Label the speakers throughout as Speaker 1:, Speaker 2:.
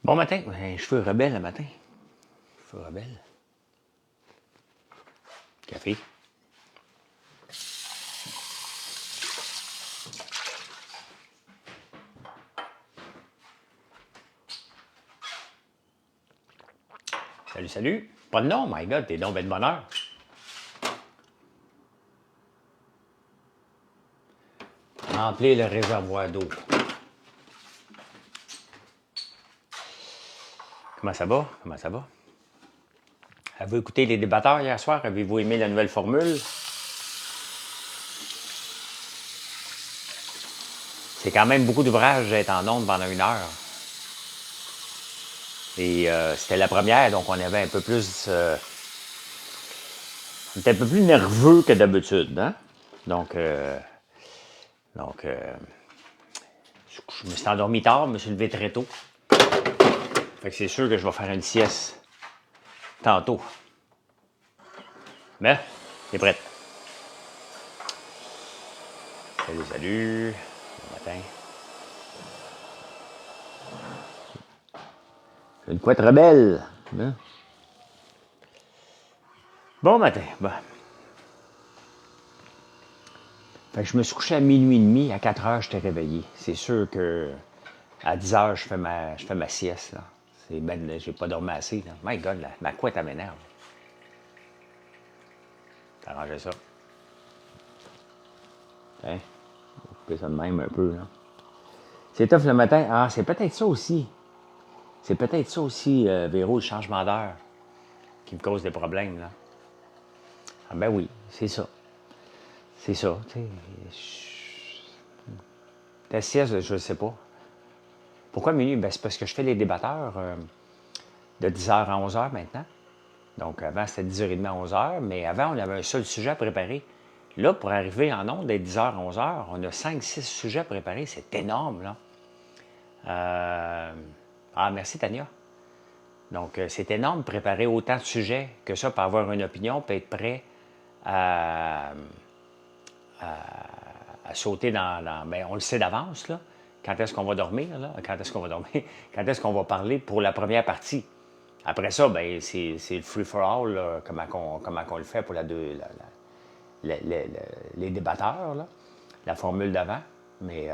Speaker 1: Bon matin, cheveux rebelles le matin. Cheveux rebelles. Café. Salut, salut. Pas de nom, my God, t'es donc ben de bonheur. Remplir le réservoir d'eau. Comment ça va? Comment ça va? Avez-vous écouté les débatteurs hier soir? Avez-vous aimé la nouvelle formule? C'est quand même beaucoup d'ouvrage d'être en ondes pendant 1 heure. Et c'était la première, donc on avait un peu plus... on était un peu plus nerveux que d'habitude, hein? Donc, je me suis endormi tard, je me suis levé très tôt. Fait que c'est sûr que je vais faire une sieste tantôt. Mais, t'es prête? Salut, salut. Bon matin. J'ai une couette rebelle. Hein? Bon matin. Bon. Fait que je me suis couché à minuit et demi. À 4 heures, j'étais réveillé. C'est sûr que à 10 heures, je fais ma sieste. Là. C'est ben, j'ai pas dormi assez. Là. My God, ma couette, elle m'énerve. T'as arrangé ça. Hein? On va couper ça de même un peu. Là. C'est tough le matin. Ah, c'est peut-être ça aussi. C'est peut-être ça aussi, Véro, le changement d'heure, qui me cause des problèmes. Là. Ah ben oui, c'est ça. C'est ça. Ta sieste, je ne sais pas. Pourquoi minuit? Ben, c'est parce que je fais les débatteurs de 10 heures à 11 heures maintenant. Donc, avant, c'était 10h30 à 11 heures, mais avant, on avait un seul sujet à préparer. Là, pour arriver en ondes dès 10 heures à 11 heures, on a 5-6 sujets à préparer. C'est énorme, là. Ah, merci, Tania. Donc, c'est énorme de préparer autant de sujets que ça pour avoir une opinion, puis être prêt à sauter ben, on le sait d'avance, là. Quand est-ce qu'on va dormir, là? Quand est-ce qu'on va dormir? Quand est-ce qu'on va parler pour la première partie? Après ça, ben, c'est le free-for-all, là, comment qu'on le fait pour les débatteurs, là, la formule d'avant. Mais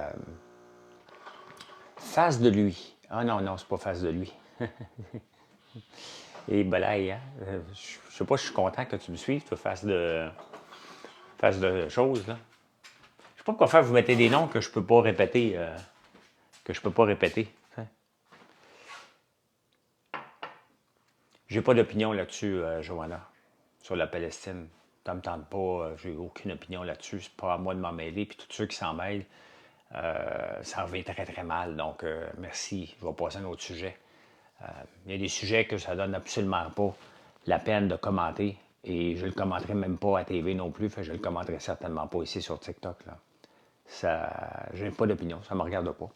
Speaker 1: face de lui. Ah non, non, c'est pas face de lui. Et ben là, hein, je sais pas, je suis content que tu me suives, toi, face de choses, là. Je sais pas pourquoi faire, vous mettez des noms que je peux pas répéter. Hein. J'ai pas d'opinion là-dessus, Johanna, sur la Palestine. Ça me tente pas, j'ai aucune opinion là-dessus. C'est pas à moi de m'en mêler. Puis tous ceux qui s'en mêlent, ça revient très très mal. Donc, merci. Je vais passer à un autre sujet. Il y a des sujets que ça donne absolument pas la peine de commenter. Et je ne le commenterai même pas à TV non plus. Fait je ne le commenterai certainement pas ici sur TikTok. Là. Ça, j'ai pas d'opinion. Ça ne me regarde pas.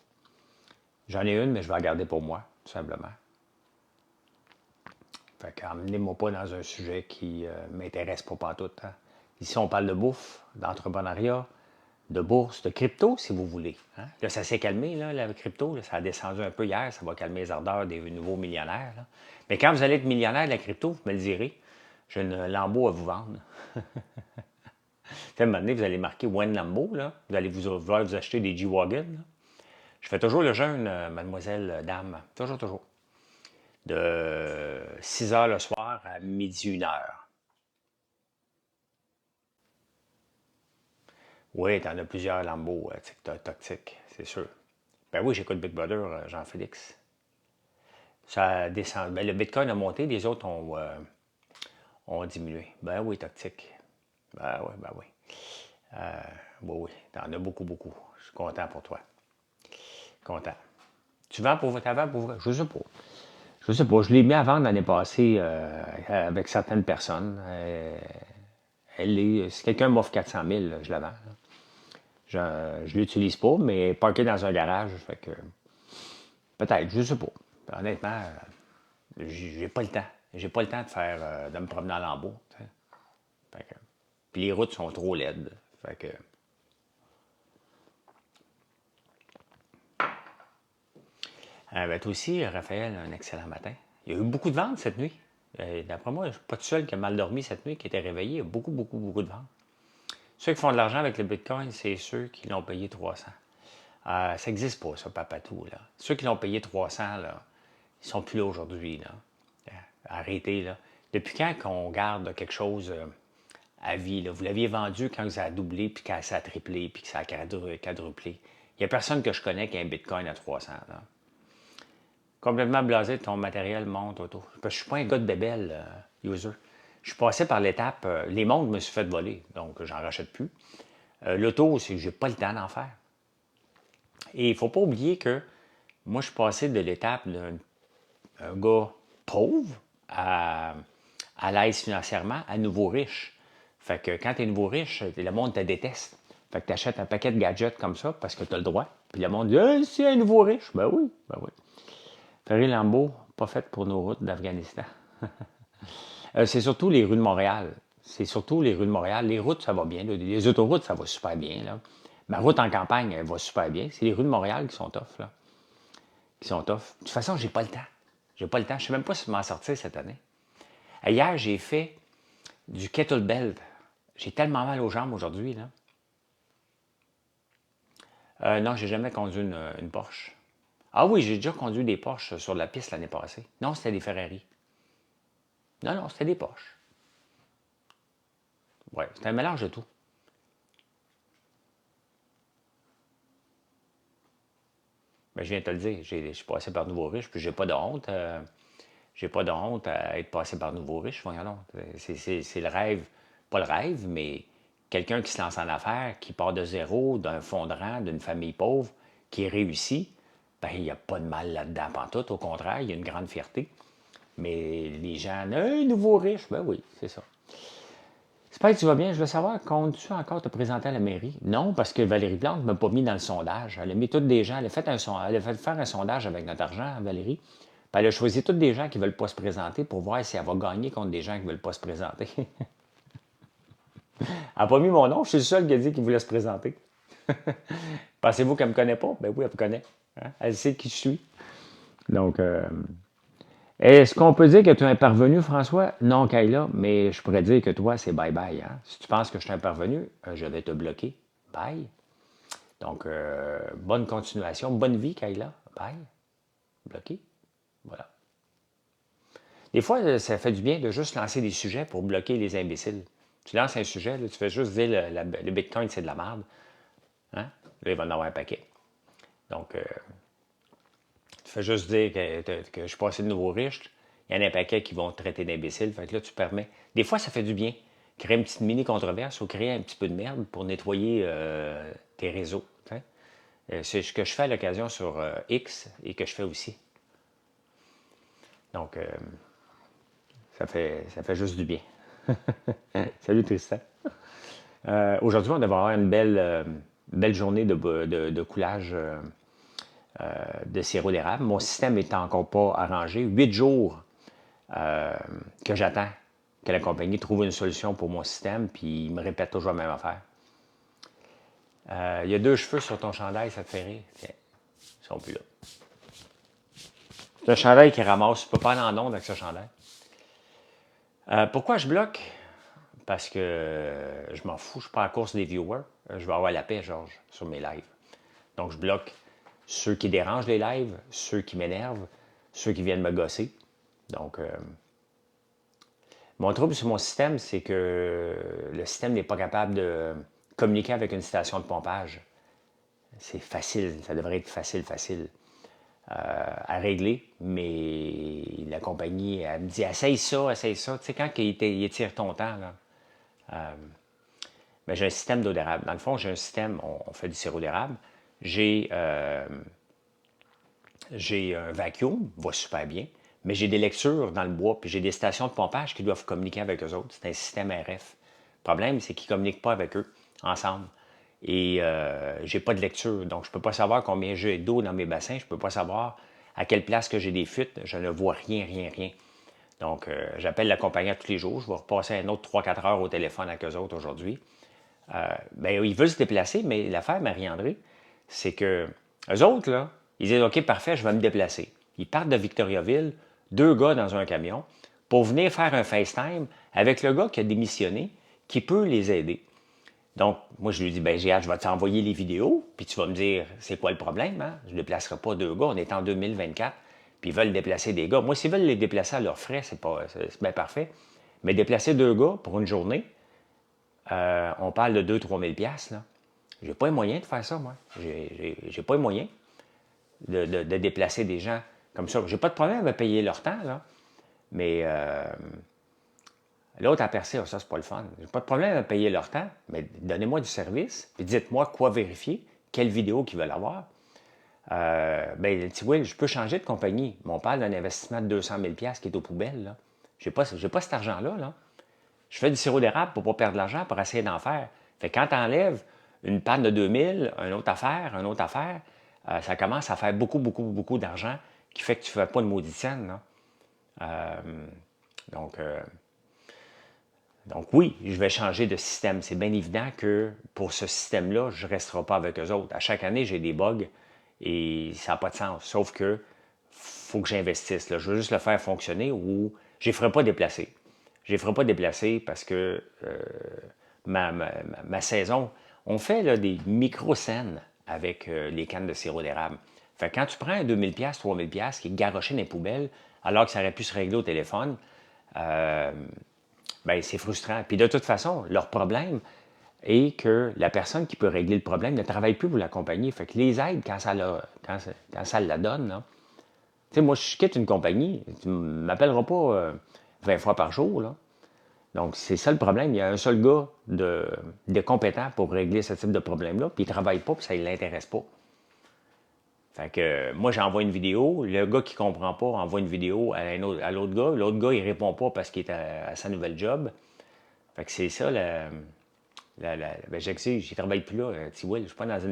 Speaker 1: J'en ai une, mais je vais la garder pour moi, tout simplement. Fait qu'emmenez-moi pas dans un sujet qui m'intéresse pas pantoute. Hein. Ici, on parle de bouffe, d'entrepreneuriat, de bourse, de crypto, si vous voulez. Hein. Là, ça s'est calmé, là, la crypto. Là, ça a descendu un peu hier. Ça va calmer les ardeurs des nouveaux millionnaires. Là. Mais quand vous allez être millionnaire de la crypto, vous me le direz, j'ai une Lambo à vous vendre. À un moment donné, vous allez marquer One Lambo. Là. Vous allez vouloir vous acheter des G-Wagon. Je fais toujours le jeûne, mademoiselle, dame. Toujours, toujours. De 6 heures le soir à midi 1 heure. Oui, t'en as plusieurs Lambeaux toxiques, c'est sûr. Ben oui, j'écoute Big Brother, Jean-Félix. Ça descend. Ben, le Bitcoin a monté, les autres ont diminué. Ben oui, toxique. Ben oui. Oui, oui, t'en as beaucoup, beaucoup. Je suis content pour toi. Content. Tu vends pour ta pour vrai? Je sais pas. Je sais pas. Je l'ai mis à vendre l'année passée avec certaines personnes. Si quelqu'un m'offre 400 000, là, je la vends. Je ne l'utilise pas, mais parké dans un garage, fait que peut-être, je sais pas. Honnêtement, j'ai pas le temps. J'ai pas le temps de faire de me promener en lambeau. Fait que, puis les routes sont trop laides. Fait que, Toi aussi, Raphaël, un excellent matin. Il y a eu beaucoup de ventes cette nuit. D'après moi, je ne suis pas tout seul qui a mal dormi cette nuit, qui était réveillé. Il y a beaucoup, beaucoup, beaucoup de ventes. Ceux qui font de l'argent avec le Bitcoin, c'est ceux qui l'ont payé 300. Ça n'existe pas, ça, papatou, là. Ceux qui l'ont payé 300, là, ils sont plus là aujourd'hui, là. Arrêtez, là. Depuis quand qu'on garde quelque chose à vie, là? Vous l'aviez vendu quand ça a doublé, puis quand ça a triplé, puis que ça a quadruplé. Il n'y a personne que je connais qui a un Bitcoin à 300, là. Complètement blasé, ton matériel monte auto. Parce que je suis pas un gars de bébelle, user. Je suis passé par l'étape, les montres, je me suis fait voler, donc j'en rachète plus. L'auto, c'est que j'ai pas le temps d'en faire. Et il faut pas oublier que moi, je suis passé de l'étape d'un gars pauvre à l'aise financièrement à nouveau riche. Fait que quand tu es nouveau riche, le monde te déteste. Fait que tu achètes un paquet de gadgets comme ça parce que tu as le droit. Puis le monde dit hey, c'est un nouveau riche. Ben oui, ben oui. Ferry Lambeau, pas faite pour nos routes d'Afghanistan. C'est surtout les rues de Montréal. C'est surtout les rues de Montréal. Les routes, ça va bien. Là. Les autoroutes, ça va super bien. Là. Ma route en campagne, elle va super bien. C'est les rues de Montréal qui sont tough. Là. Qui sont tough. De toute façon, j'ai pas le temps. J'ai pas le temps. Je sais même pas si je m'en sortir cette année. Hier, j'ai fait du kettlebell. J'ai tellement mal aux jambes aujourd'hui. Là. Non, j'ai jamais conduit une Porsche. Ah oui, j'ai déjà conduit des Porsche sur la piste l'année passée. Non, c'était des Ferrari. Non, non, c'était des Porsche. Ouais, c'était un mélange de tout. Ben, je viens de te le dire, je suis passé par Nouveau Riche, puis j'ai pas de honte. J'ai pas de honte à être passé par Nouveau Riche, voyons donc. C'est le rêve, pas le rêve, mais quelqu'un qui se lance en affaires, qui part de zéro, d'un fond de rang, d'une famille pauvre, qui réussit, ben, il n'y a pas de mal là-dedans, pantoute. Au contraire, il y a une grande fierté. Mais les gens, un nouveau riche, ben oui, c'est ça. J'espère que tu vas bien. Je veux savoir, comptes-tu encore te présenter à la mairie? Non, parce que Valérie Plante ne m'a pas mis dans le sondage. Elle a mis toutes des gens. Elle a fait faire un sondage avec notre argent, Valérie. Puis elle a choisi toutes des gens qui ne veulent pas se présenter pour voir si elle va gagner contre des gens qui ne veulent pas se présenter. Elle n'a pas mis mon nom. Je suis le seul qui a dit qu'il voulait se présenter. Pensez-vous qu'elle ne me connaît pas? Ben oui, elle me connaît. Hein? Elle sait qui je suis. Donc, est-ce qu'on peut dire que tu es un parvenu, François? Non, Kayla, mais je pourrais dire que toi, c'est bye-bye. Hein? Si tu penses que je suis un parvenu, je vais te bloquer. Bye. Donc, bonne continuation. Bonne vie, Kayla. Bye. Bloqué. Voilà. Des fois, ça fait du bien de juste lancer des sujets pour bloquer les imbéciles. Tu lances un sujet, là, tu fais juste dire le Bitcoin, c'est de la merde. Hein? Là, il va en avoir un paquet. Donc, tu fais juste dire que je suis passé de nouveau riche. Il y en a un paquet qui vont te traiter d'imbécile. Fait que là, tu permets. Des fois, ça fait du bien. Créer une petite mini-controverse ou créer un petit peu de merde pour nettoyer tes réseaux. C'est ce que je fais à l'occasion sur X et que je fais aussi. Donc, ça fait juste du bien. Salut Tristan. Aujourd'hui, on devrait avoir une belle journée de coulage de sirop d'érable. Mon système n'est encore pas arrangé. 8 jours que j'attends que la compagnie trouve une solution pour mon système, puis il me répète toujours la même affaire. Il y a 2 cheveux sur ton chandail, ça te fait rire? Tiens, ils sont plus là. C'est un chandail qui ramasse. Tu peux pas aller en onde avec ce chandail. Pourquoi je bloque? Parce que je m'en fous, je suis pas à la course des viewers. Je vais avoir la paix, Georges, sur mes lives. Donc, je bloque ceux qui dérangent les lives, ceux qui m'énervent, ceux qui viennent me gosser. Donc, mon trouble sur mon système, c'est que le système n'est pas capable de communiquer avec une station de pompage. C'est facile, ça devrait être facile à régler, mais la compagnie, elle me dit essaye ça. Tu sais, quand il étire ton temps, là, ben, j'ai un système d'eau d'érable. Dans le fond, j'ai un système, on fait du sirop d'érable. J'ai un vacuum, va super bien, mais j'ai des lectures dans le bois, puis j'ai des stations de pompage qui doivent communiquer avec eux autres. C'est un système RF. Le problème, c'est qu'ils ne communiquent pas avec eux ensemble. Et j'ai pas de lecture, donc je ne peux pas savoir combien j'ai d'eau dans mes bassins, je ne peux pas savoir à quelle place que j'ai des fuites, je ne vois rien. Donc, j'appelle la compagnie tous les jours, je vais repasser un autre 3-4 heures au téléphone avec eux autres aujourd'hui. Ben, ils veulent se déplacer, mais l'affaire, Marie-André, c'est que eux autres, là, Ils disent, OK, parfait, je vais me déplacer. Ils partent de Victoriaville, 2 gars dans un camion, pour venir faire un FaceTime avec le gars qui a démissionné, qui peut les aider. Donc, moi, je lui dis, ben j'ai hâte, je vais t'envoyer les vidéos, puis tu vas me dire, c'est quoi le problème, hein? Je ne déplacerai pas 2 gars, on est en 2024, puis ils veulent déplacer des gars. Moi, s'ils veulent les déplacer à leurs frais, c'est bien parfait. Mais déplacer 2 gars pour une journée, on parle de 2 000 à 3 000 $, là. J'ai pas les moyens de faire ça, moi. J'ai pas les moyens de déplacer des gens comme ça. J'ai pas de problème à payer leur temps, là. Mais l'autre a percé, ça, c'est pas le fun. J'ai pas de problème à payer leur temps, mais donnez-moi du service, puis dites-moi quoi vérifier, quelle vidéo qu'ils veulent avoir. Ben, tu vois, je peux changer de compagnie, mais on parle d'un investissement de 200 000 $ qui est aux poubelles, là. J'ai pas cet argent-là, là. Je fais du sirop d'érable pour pas perdre de l'argent, pour essayer d'en faire. Fait que quand tu enlèves une panne de 2000, une autre affaire, ça commence à faire beaucoup, beaucoup, beaucoup d'argent qui fait que tu ne fais pas de maudite scène, là. Donc, oui, je vais changer de système. C'est bien évident que pour ce système-là, je ne resterai pas avec eux autres. À chaque année, j'ai des bugs et ça n'a pas de sens. Sauf que faut que j'investisse, là. Je veux juste le faire fonctionner ou je ne les ferai pas déplacer. Je ne les ferai pas déplacer parce que ma saison, on fait là, des micro-scènes avec les cannes de sirop d'érable. Fait que quand tu prends un 2000 $, 3000 $ qui est garoché dans les poubelles, alors que ça aurait pu se régler au téléphone, ben, c'est frustrant. Puis de toute façon, leur problème est que la personne qui peut régler le problème ne travaille plus pour la compagnie. Fait que les aides, quand ça la donne, là, tu sais, moi, je quitte une compagnie, tu ne m'appelleras pas 20 fois par jour, là. Donc, c'est ça le problème. Il y a un seul gars de compétent pour régler ce type de problème-là, puis il ne travaille pas, puis ça ne l'intéresse pas. Fait que moi, j'envoie une vidéo, le gars qui ne comprend pas envoie une vidéo à l'autre gars, l'autre gars, il ne répond pas parce qu'il est à sa nouvelle job. Fait que c'est ça, ben, j'exige, il ne travaille plus là, T-Will, je ne suis pas dans je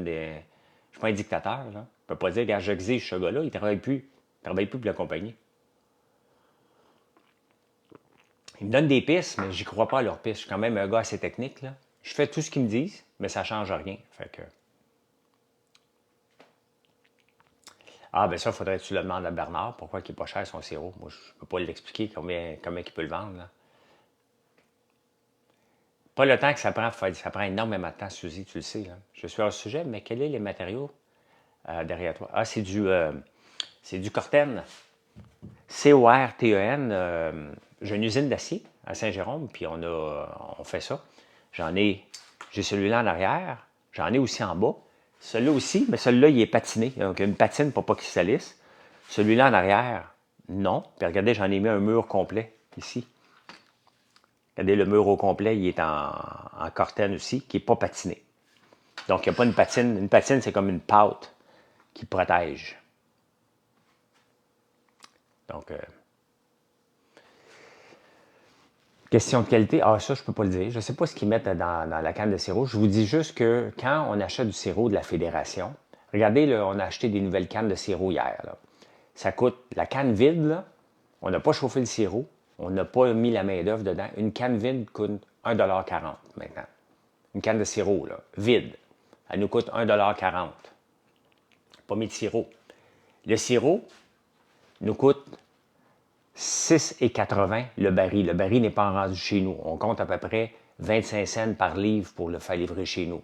Speaker 1: suis pas un dictateur, là. Je ne peux pas dire, regarde, j'exige ce gars-là, il ne travaille plus. Il ne travaille plus pour la compagnie. Ils me donnent des pistes, mais j'y crois pas à leurs pistes. Je suis quand même un gars assez technique, là. Je fais tout ce qu'ils me disent, mais ça ne change rien. Fait que... Ah, ben ça, il faudrait que tu le demandes à Bernard. Pourquoi il n'est pas cher son sirop? Moi, je ne peux pas l'expliquer comment il peut le vendre, là. Pas le temps que ça prend, ça prend énormément de temps, Suzy, tu le sais, là. Je suis hors sujet, mais quels sont les matériaux derrière toi? Ah, c'est du Corten. C-O-R-T-E-N. J'ai une usine d'acier à Saint-Jérôme, puis on fait ça. J'ai celui-là en arrière, j'en ai aussi en bas. Celui-là aussi, mais celui-là, il est patiné. Donc, il y a une patine pour pas qu'il se salisse. Celui-là en arrière, non. Puis regardez, j'en ai mis un mur complet ici. Regardez, le mur au complet, il est en cortène aussi, qui n'est pas patiné. Donc, il n'y a pas une patine. Une patine, c'est comme une pâte qui protège. Donc, question de qualité, ça, je ne peux pas le dire. Je ne sais pas ce qu'ils mettent dans la canne de sirop. Je vous dis juste que quand on achète du sirop de la Fédération, regardez, là, on a acheté des nouvelles cannes de sirop hier, là. Ça coûte, la canne vide, là, on n'a pas chauffé le sirop, on n'a pas mis la main-d'œuvre dedans. Une canne vide coûte 1,40 $ maintenant. Une canne de sirop, là, vide, elle nous coûte 1,40 $. Pas mis de sirop. Le sirop nous coûte 6,80 $ le baril. Le baril n'est pas rendu chez nous. On compte à peu près 25 cents par livre pour le faire livrer chez nous.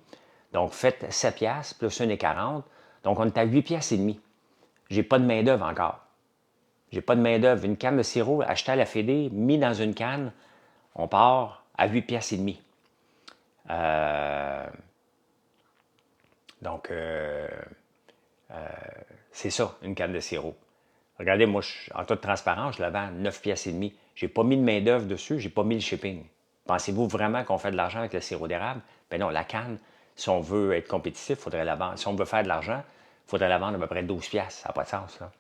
Speaker 1: Donc, faites 7 piastres plus 1,40 $. Donc, on est à 8 piastres et demi. J'ai pas de main-d'œuvre encore. J'ai pas de main-d'œuvre. Une canne de sirop achetée à la Fédé, mis dans une canne, on part à 8 piastres et demi. Donc, c'est ça, une canne de sirop. Regardez, moi, en toute transparence, je la vends 9 piastres et demi. J'ai pas mis de main-d'œuvre dessus, j'ai pas mis le shipping. Pensez-vous vraiment qu'on fait de l'argent avec le sirop d'érable? Ben non, la canne, si on veut être compétitif, il faudrait la vendre. Si on veut faire de l'argent, il faudrait la vendre à peu près 12 piastres. Ça n'a pas de sens, là.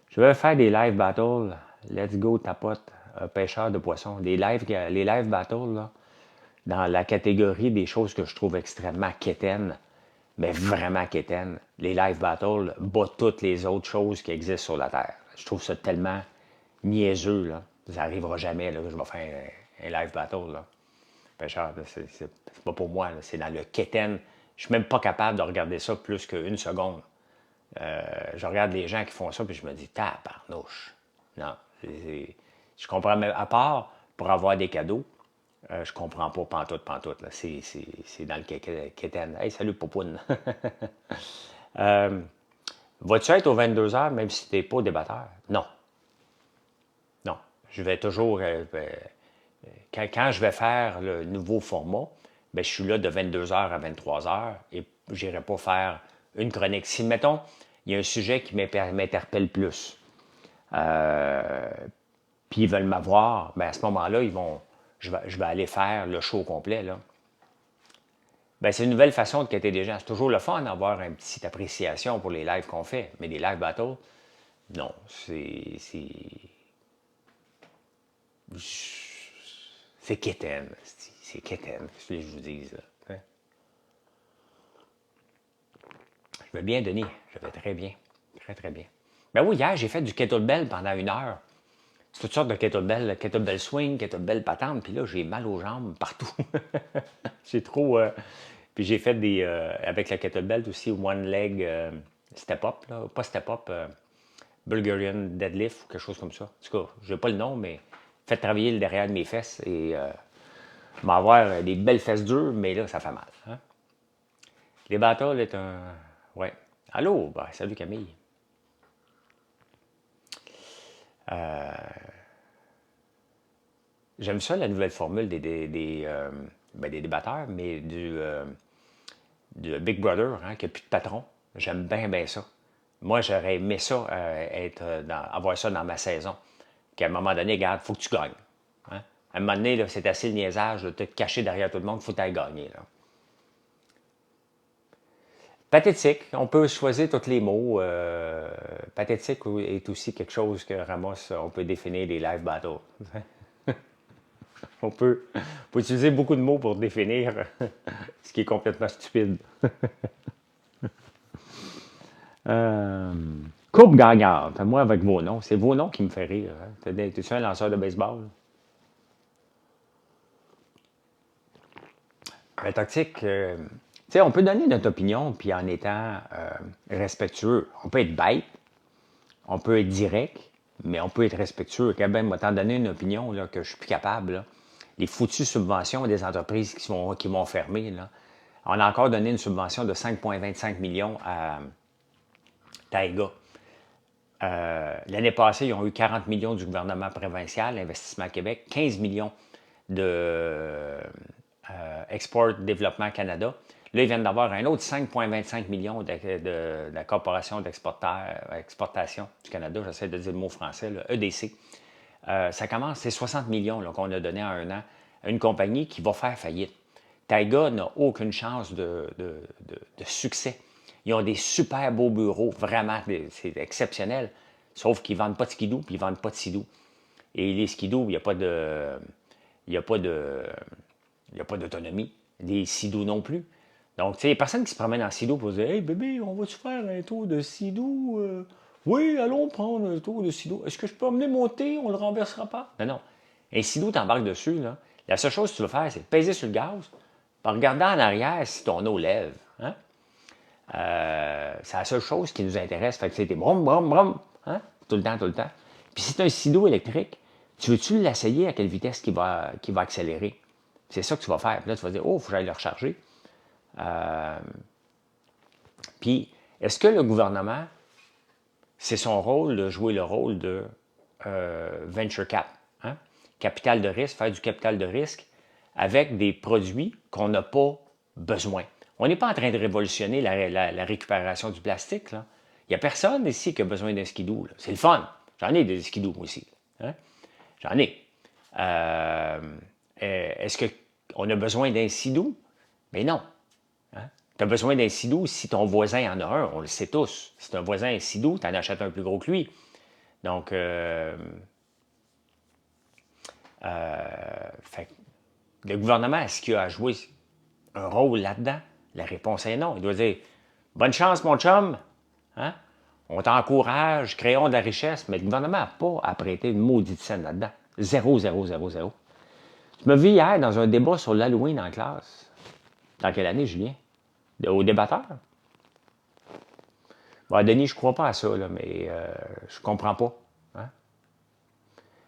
Speaker 1: Je vais faire des live battles. Let's go, tapote, pêcheur de poissons. Les live battles, là, dans la catégorie des choses que je trouve extrêmement quétaines, mais vraiment quétaines, les live battles battent toutes les autres choses qui existent sur la Terre. Je trouve ça tellement niaiseux, là. Ça n'arrivera jamais, là, que je vais faire un live battle, là. Pêcheur, c'est pas pour moi, là. C'est dans le quétaine. Je suis même pas capable de regarder ça plus qu'une seconde. Je regarde les gens qui font ça, puis je me dis, tabarnouche. Non, je comprends, mais à part pour avoir des cadeaux, je comprends pas pantoute, là. C'est dans le quétaine. Hey, salut, Popoune. Vas-tu être aux 22 heures, même si tu n'es pas au débatteur? Non. Non. Je vais toujours. Quand je vais faire le nouveau format, ben, je suis là de 22 heures à 23 heures et je n'irai pas faire une chronique. Si, mettons, il y a un sujet qui m'interpelle plus, puis ils veulent m'avoir, ben, à ce moment-là, je vais aller faire le show complet, là. Ben, c'est une nouvelle façon de quitter des gens. C'est toujours le fun d'avoir une petite appréciation pour les lives qu'on fait. Mais des live battles, non. C'est quétaine. C'est quétaine, qu'est-ce que je vous dis, là. Je vais bien, Denis. Je vais très bien. Très, très bien. Ben oui, hier, j'ai fait du kettlebell pendant 1 heure. C'est toutes sortes de kettlebell swing, kettlebell patente, puis là, j'ai mal aux jambes partout. C'est trop. Puis j'ai fait avec la kettlebell aussi, one leg step up, là. Pas step up, Bulgarian deadlift ou quelque chose comme ça. En tout cas, je n'ai pas le nom, mais fait travailler le derrière de mes fesses et m'avoir des belles fesses dures, mais là, ça fait mal. Hein? Les battles est un. Ouais. Allô? Ben, salut Camille. J'aime ça, la nouvelle formule des débatteurs, mais du Big Brother, hein, qui n'a plus de patron. J'aime bien ça. Moi, j'aurais aimé ça, avoir ça dans ma saison. Qu'à un moment donné, regarde, il faut que tu gagnes. Hein? À un moment donné, là, c'est assez le niaisage de te cacher derrière tout le monde, il faut que tu ailles gagner. Là. Pathétique, on peut choisir tous les mots. Pathétique est aussi quelque chose que Ramos, on peut définir les live battles. On peut utiliser beaucoup de mots pour définir ce qui est complètement stupide. Coupe gagnante. Moi, avec vos noms. C'est vos noms qui me fait rire. Hein. T'es-tu un lanceur de baseball? La toxique, tu sais, on peut donner notre opinion, puis en étant respectueux. On peut être bête, on peut être direct, mais on peut être respectueux. Quand même, m'en donner une opinion là, que je suis plus capable. Là. Les foutues subventions des entreprises qui vont fermer. Là. On a encore donné une subvention de 5,25 millions à Taïga. L'année passée, ils ont eu 40 millions du gouvernement provincial, Investissement Québec, 15 millions de Export Développement Canada. Là, ils viennent d'avoir un autre 5,25 millions de la Corporation d'exportation du Canada. J'essaie de dire le mot français, là, EDC. Ça commence, c'est 60 millions qu'on a donné en 1 an à une compagnie qui va faire faillite. Taiga n'a aucune chance de succès. Ils ont des super beaux bureaux, vraiment, c'est exceptionnel. Sauf qu'ils ne vendent pas de skidoo, puis ils ne vendent pas de sidou. Et les skidoo, il n'y a pas de. Il n'y a pas de. Il n'y a pas d'autonomie. Les sidou non plus. Donc, tu sais, il n'y a personne qui se promène en sidou pour dire Hey bébé, on va-tu faire un tour de sidou Oui, allons prendre un tour de sidou. Est-ce que je peux emmener mon thé On ne le renversera pas Non, non. Un sidou, tu embarques dessus. Là. La seule chose que tu vas faire, c'est peser sur le gaz, puis regarder en arrière si ton eau lève. Hein? C'est la seule chose qui nous intéresse. Fait que c'était brum, brum, brum. Hein? Tout le temps, tout le temps. Puis si tu as un sidou électrique, tu veux-tu l'essayer à quelle vitesse qui va accélérer? C'est ça que tu vas faire. Puis là, tu vas dire, oh, il faut que j'aille le recharger. Puis, est-ce que le gouvernement, c'est son rôle de jouer le rôle de venture cap, hein? Capital de risque, faire du capital de risque avec des produits qu'on n'a pas besoin. On n'est pas en train de révolutionner la récupération du plastique. Là. Il n'y a personne ici qui a besoin d'un skidoo. Là. C'est le fun. J'en ai des skidoo aussi. Hein? J'en ai. Est-ce qu'on a besoin d'un skidoo? Mais non. Hein? Tu as besoin d'un sidou si ton voisin en a un, on le sait tous. Si ton voisin a un sidou, tu en achètes un plus gros que lui. Donc, le gouvernement, est-ce qu'il a à jouer un rôle là-dedans? La réponse est non. Il doit dire bonne chance, mon chum. Hein? On t'encourage, créons de la richesse, mais le gouvernement n'a pas à prêter une maudite scène là-dedans. Zéro, zéro, zéro, zéro. Je me vis hier dans un débat sur l'Halloween en classe. Dans quelle année, Julien? Au débatteur. Bon, Denis, je ne crois pas à ça, là, mais je comprends pas. Hein?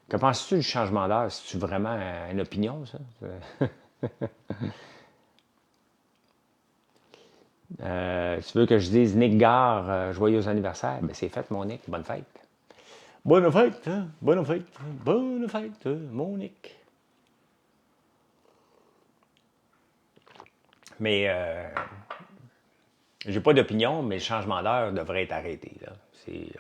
Speaker 1: Que penses-tu du changement d'heure? C'est-tu vraiment une opinion, ça? Tu veux que je dise Nick Gare, joyeux anniversaire? Ben, c'est fait, mon Nick. Bonne fête. Bonne fête, hein? Bonne fête, bonne fête, mon Nick. Mais j'ai pas d'opinion, mais le changement d'heure devrait être arrêté. Là.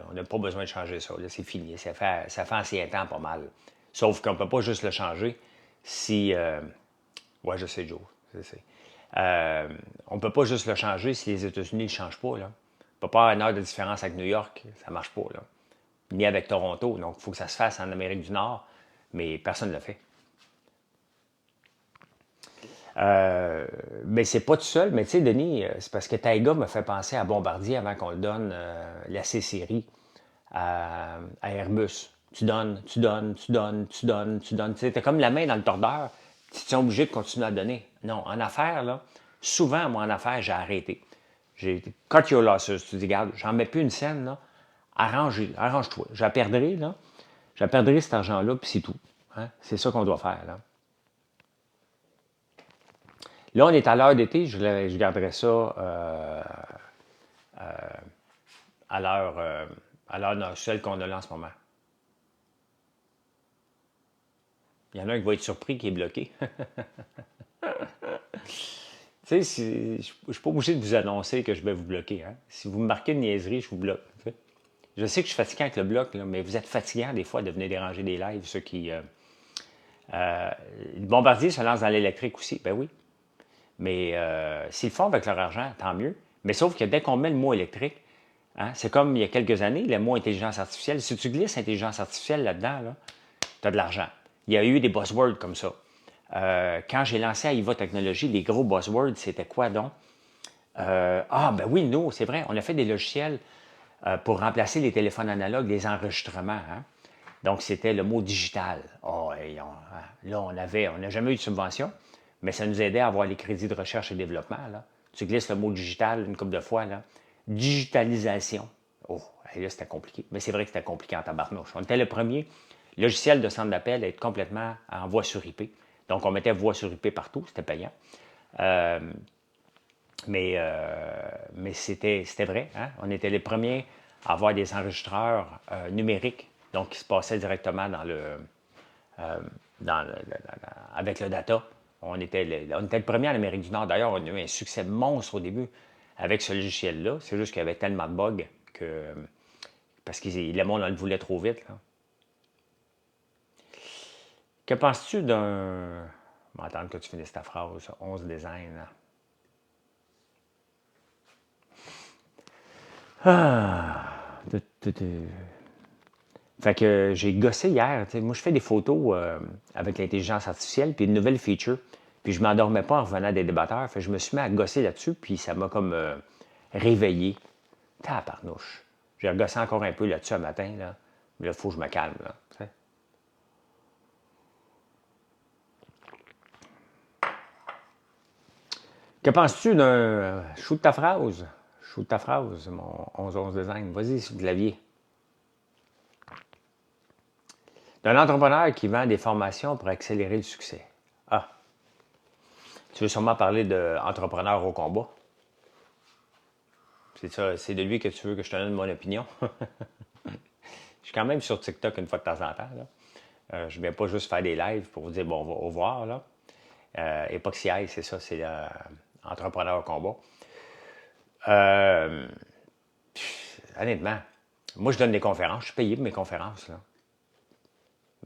Speaker 1: On n'a pas besoin de changer ça. C'est fini. Ça fait ancien temps pas mal. Sauf qu'on ne peut pas juste le changer si. Ouais, je sais, Joe. Je sais. On ne peut pas juste le changer si les États-Unis ne le changent pas. Là. On ne peut pas avoir une heure de différence avec New York. Ça ne marche pas. Là. Ni avec Toronto. Donc, il faut que ça se fasse en Amérique du Nord. Mais personne ne le fait. Mais c'est pas tout seul. Mais tu sais, Denis, c'est parce que Taïga me fait penser à Bombardier avant qu'on le donne la C-Série à Airbus. Tu donnes, tu donnes, tu donnes, tu donnes, tu donnes. Tu sais, t'as comme la main dans le tordeur. Tu es obligé de continuer à donner. Non, en affaires, là, souvent, moi, en affaires, j'ai arrêté. J'ai cut your losses. Tu dis, regarde, j'en mets plus une scène, là. Arrange-toi. Je la perdrai, là. Je la perdrai, cet argent-là, puis c'est tout. Hein? C'est ça qu'on doit faire, là. Là, on est à l'heure d'été, je garderai ça à l'heure celle qu'on a là en ce moment. Il y en a un qui va être surpris qui est bloqué. Tu sais, je ne suis pas obligé de vous annoncer que je vais vous bloquer. Hein? Si vous me marquez une niaiserie, je vous bloque. Tu sais. Je sais que je suis fatiguant avec le bloc, là, mais vous êtes fatigant des fois de venir déranger des lives, ceux qui. Le bombardier se lance dans l'électrique aussi. Ben oui. Mais s'ils le font avec leur argent, tant mieux. Mais sauf que dès qu'on met le mot électrique, hein, c'est comme il y a quelques années, le mot intelligence artificielle. Si tu glisses intelligence artificielle là-dedans, là, tu as de l'argent. Il y a eu des buzzwords comme ça. Quand j'ai lancé Aiva Technologies, les gros buzzwords, c'était quoi donc? Ben oui, nous, c'est vrai, on a fait des logiciels pour remplacer les téléphones analogues, les enregistrements. Hein? Donc, c'était le mot digital. Oh, là, on n'a jamais eu de subvention, mais ça nous aidait à avoir les crédits de recherche et développement. Là. Tu glisses le mot digital une couple de fois. Là. Digitalisation. Oh, là, c'était compliqué. Mais c'est vrai que c'était compliqué en tabarnouche. On était le premier logiciel de centre d'appel à être complètement en voix sur IP. Donc, on mettait voix sur IP partout, c'était payant. Mais c'était vrai. Hein? On était les premiers à avoir des enregistreurs numériques, donc qui se passaient directement avec le data. On était le premier en Amérique du Nord. D'ailleurs, on a eu un succès monstre au début avec ce logiciel-là. C'est juste qu'il y avait tellement de bugs parce que le monde le voulait trop vite. Là. Que penses-tu d'un... Je vais attendre que tu finisses ta phrase. 11 design. Fait que j'ai gossé hier. Moi, je fais des photos avec l'intelligence artificielle, puis une nouvelle feature. Puis je m'endormais pas en revenant des débatteurs. Fait que je me suis mis à gosser là-dessus, puis ça m'a comme réveillé. Tabarnouche. J'ai regossé encore un peu là-dessus un matin. Là. Mais là, il faut que je me calme. Là, t'sais. Que penses-tu d'un... Shoot ta phrase. Shoot ta phrase, mon 11-11 design. Vas-y, si vous l'aviez. D'un entrepreneur qui vend des formations pour accélérer le succès. Ah, tu veux sûrement parler d'entrepreneur au combat. C'est ça, c'est de lui que tu veux que je te donne mon opinion. Je suis quand même sur TikTok une fois de temps en temps. Là. Je ne viens pas juste faire des lives pour vous dire bon, au revoir. Là. Epoxy Ice, c'est ça, c'est l'entrepreneur au combat. Honnêtement, moi je donne des conférences, je suis payé pour mes conférences. Là.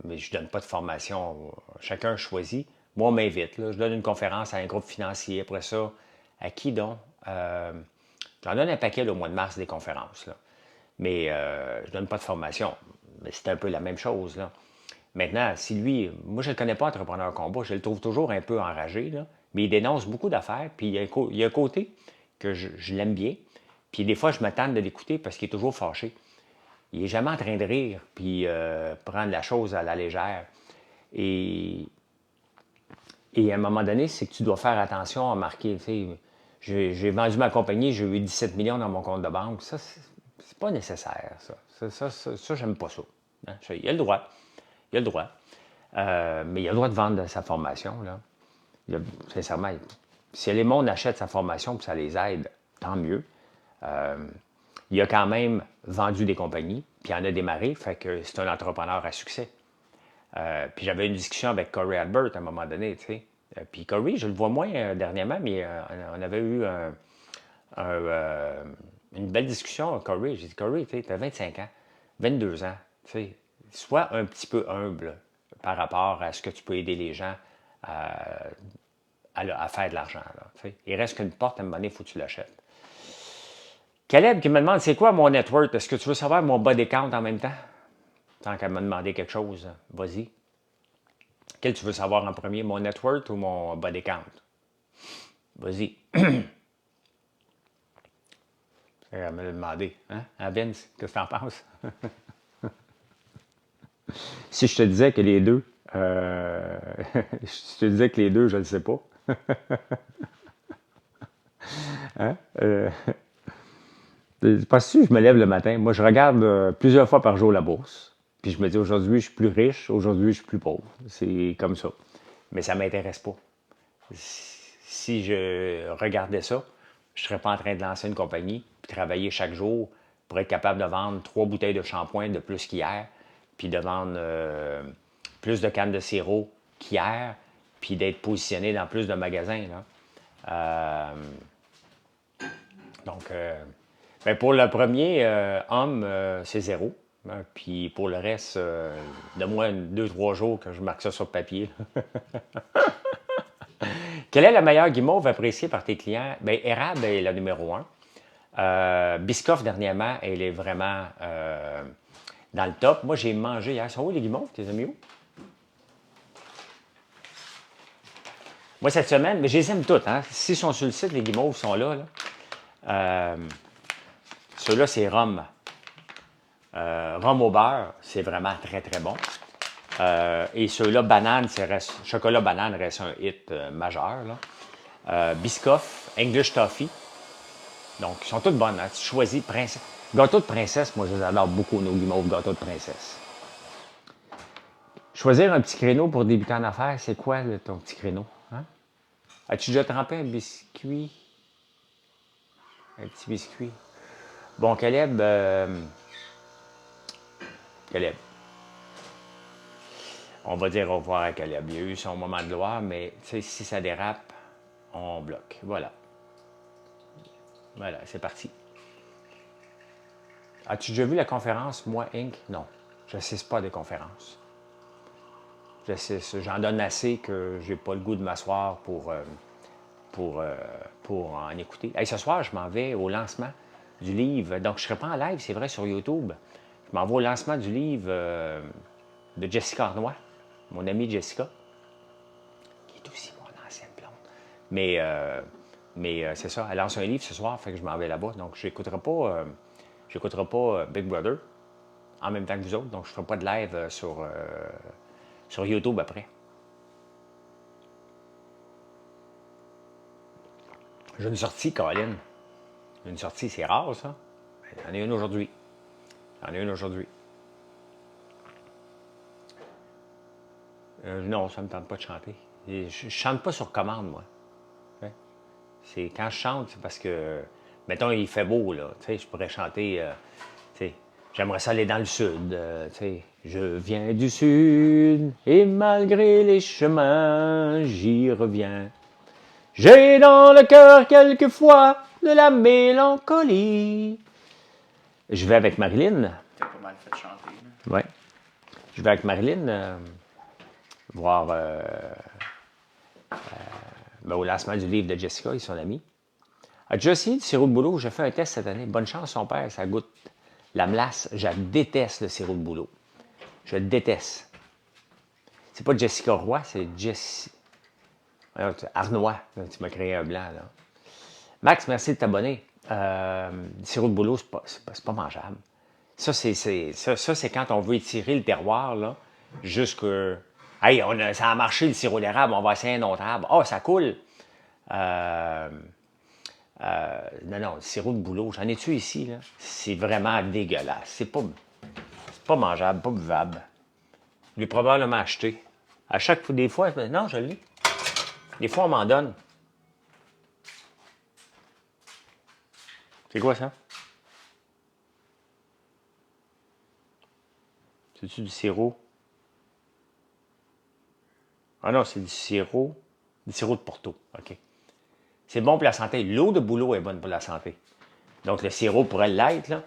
Speaker 1: Mais je ne donne pas de formation. Chacun choisit. Moi, on m'invite. Là. Je donne une conférence à un groupe financier. Après ça, à qui donc? J'en donne un paquet là, au mois de mars des conférences. Là. Mais je ne donne pas de formation. Mais c'est un peu la même chose. Là. Maintenant, si lui, moi je ne le connais pas, Entrepreneur Combat, je le trouve toujours un peu enragé, là, mais il dénonce beaucoup d'affaires, puis il y a un côté que je l'aime bien, puis des fois je m'attends de l'écouter parce qu'il est toujours fâché. Il n'est jamais en train de rire, puis prendre la chose à la légère. Et à un moment donné, c'est que tu dois faire attention à marquer. J'ai vendu ma compagnie, j'ai eu 17 millions dans mon compte de banque. Ça, C'est pas nécessaire, ça j'aime pas ça. Hein. Il a le droit. Il a le droit. Mais il a le droit de vendre sa formation. Là. Sincèrement, si les mondes achètent sa formation et ça les aide, tant mieux. Il a quand même vendu des compagnies, puis il en a démarré, fait que c'est un entrepreneur à succès. Puis j'avais une discussion avec Corey Albert à un moment donné, tu sais. Puis Corey, je le vois moins dernièrement, mais on avait eu une belle discussion avec Corey. J'ai dit, Corey, tu as 25 ans, 22 ans, tu sais, sois un petit peu humble par rapport à ce que tu peux aider les gens à faire de l'argent. Il reste qu'une porte, à un moment donné, il faut que tu l'achètes. Caleb qui me demande, c'est quoi mon net worth? Est-ce que tu veux savoir mon body count en même temps? Tant qu'à me demander quelque chose, vas-y. Quel tu veux savoir en premier, mon net worth ou mon body count? Vas-y. Elle me l'a demandé. Hein, Vince, qu'est-ce que tu en penses? Si je te disais que les deux, si je te disais que les deux, je ne le sais pas. Hein? Parce que je me lève le matin, moi je regarde plusieurs fois par jour la bourse, puis je me dis aujourd'hui je suis plus riche, aujourd'hui je suis plus pauvre. C'est comme ça. Mais ça ne m'intéresse pas. Si je regardais ça, je ne serais pas en train de lancer une compagnie, puis travailler chaque jour pour être capable de vendre 3 bouteilles de shampoing de plus qu'hier, puis de vendre plus de cannes de sirop qu'hier, puis d'être positionné dans plus de magasins. Là. Donc, ben pour le premier homme, c'est 0. Puis pour le reste, donne-moi 2-3 jours que je marque ça sur papier. Quelle est la meilleure guimauve appréciée par tes clients? Bien, érable est la numéro 1. Biscoff, dernièrement, elle est vraiment dans le top. Moi, j'ai mangé hier. Sont où les guimauves? Tes amis où? Moi, cette semaine, mais je les aime toutes. Hein? S'ils sont sur le site, les guimauves sont là. Ceux-là, c'est rhum. Rhum au beurre, c'est vraiment très, très bon. Et ceux-là, banane, chocolat banane reste un hit majeur. Biscoff, English Toffee. Donc, ils sont toutes bonnes. Hein? Tu choisis princesse. Gâteau de princesse, moi, je les adore beaucoup, nos guimauves gâteaux de princesse. Choisir un petit créneau pour débuter en affaires, c'est quoi ton petit créneau? Hein? As-tu déjà trempé un biscuit? Un petit biscuit. Bon, Caleb. Caleb. On va dire au revoir à Caleb. Il a eu son moment de gloire, mais si ça dérape, on bloque. Voilà. Voilà, c'est parti. As-tu déjà vu la conférence Moi Inc? Non. Je n'assiste pas à des conférences. J'en donne assez que j'ai pas le goût de m'asseoir pour en écouter. Hey, ce soir, je m'en vais au lancement du livre. Donc, je ne serai pas en live, c'est vrai, sur YouTube. Je m'en vais au lancement du livre de Jessica Arnois, mon amie Jessica, qui est aussi mon ancienne blonde. Mais c'est ça, elle lance un livre ce soir, fait que je m'en vais là-bas. Donc, je n'écouterai pas Big Brother en même temps que vous autres. Donc, je ne ferai pas de live sur YouTube après. J'ai une sortie, Colin. Une sortie, c'est rare, ça. J'en ai une aujourd'hui. Non, ça ne me tente pas de chanter. Je ne chante pas sur commande, moi. C'est, quand je chante, c'est parce que, mettons, il fait beau, là. Je pourrais chanter, j'aimerais ça aller dans le sud. Je viens du sud et malgré les chemins, j'y reviens. J'ai dans le cœur quelquefois de la mélancolie. Je vais avec Marilyn.
Speaker 2: T'as pas mal fait chanter.
Speaker 1: Oui. Je vais avec Marilyn voir au lancement du livre de Jessica et son ami. As-tu déjà essayé du sirop de bouleau? J'ai fait un test cette année. Bonne chance, son père, ça goûte la melasse. Je déteste le sirop de bouleau. Je le déteste. C'est pas Jessica Roy, c'est Arnois. Tu m'as créé un blanc, là. Max, merci de t'abonner. Sirop de bouleau, c'est pas mangeable. Ça, c'est quand on veut étirer le terroir, là, jusque... Hey, ça a marché, le sirop d'érable, on va essayer un autre arbre. Oh, ça coule. Non, non, le sirop de bouleau, j'en ai-tu ici, là? C'est vraiment dégueulasse. C'est pas mangeable, pas buvable. Je l'ai probablement acheté. À chaque fois, des fois, non, je l'ai. Des fois, on m'en donne. C'est quoi ça? C'est-tu du sirop? Ah non, c'est du sirop de Porto. OK. C'est bon pour la santé. L'eau de bouleau est bonne pour la santé. Donc, le sirop pourrait l'être, là.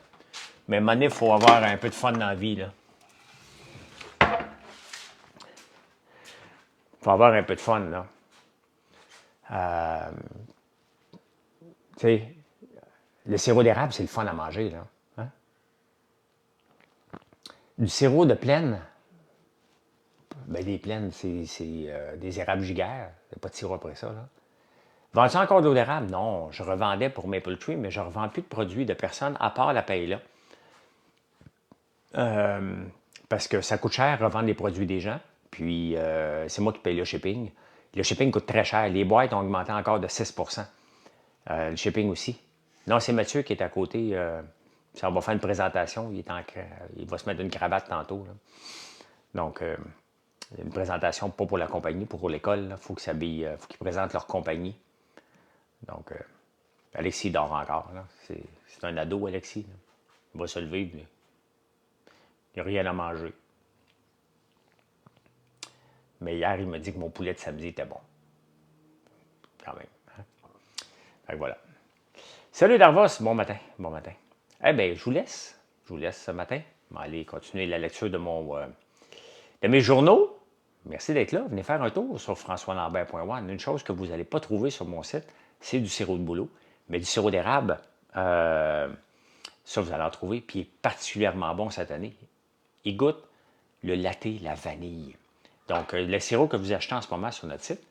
Speaker 1: Mais à un moment donné, il faut avoir un peu de fun dans la vie, là. Il faut avoir un peu de fun, là. Tu sais, le sirop d'érable, c'est le fun à manger, là. Hein? Du sirop de plaine, ben des plaines, c'est des érables giguères. Il n'y a pas de sirop après ça, là. Vends-tu encore de l'eau d'érable? Non, je revendais pour Maple Tree, mais je ne revends plus de produits de personne à part la paille-là. Parce que ça coûte cher revendre les produits des gens. Puis, c'est moi qui paye le shipping. Le shipping coûte très cher. Les boîtes ont augmenté encore de 6 le shipping aussi. Non, c'est Mathieu qui est à côté. Ça va faire une présentation. Il va se mettre une cravate tantôt, là. Donc, une présentation pas pour la compagnie, pour l'école. Il faut qu'ils présentent leur compagnie. Donc, Alexis dort encore. C'est un ado, Alexis, là. Il va se lever. Il n'y a rien à manger. Mais hier, il m'a dit que mon poulet de samedi était bon. Quand même. Hein? Fait que voilà. Salut Darvos, bon matin. Bon matin. Eh bien, je vous laisse. Je vous laisse ce matin. Je vais aller continuer la lecture de mes journaux. Merci d'être là. Venez faire un tour sur françoislambert.one. Une chose que vous n'allez pas trouver sur mon site, c'est du sirop de bouleau. Mais du sirop d'érable, ça, vous allez en trouver. Puis il est particulièrement bon cette année. Il goûte le latte, la vanille. Donc, le sirop que vous achetez en ce moment sur notre site,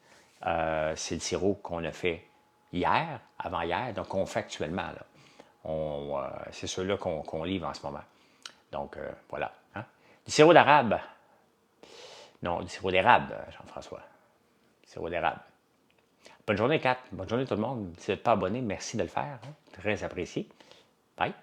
Speaker 1: c'est le sirop qu'on a fait hier, avant-hier, donc qu'on fait actuellement, là. C'est ceux-là qu'on livre en ce moment. Donc, voilà. Hein? Du sirop d'arabe. Non, du sirop d'érable, Jean-François. Du sirop d'érable. Bonne journée, Kat. Bonne journée, tout le monde. Si vous n'êtes pas abonné, merci de le faire. Hein? Très apprécié. Bye.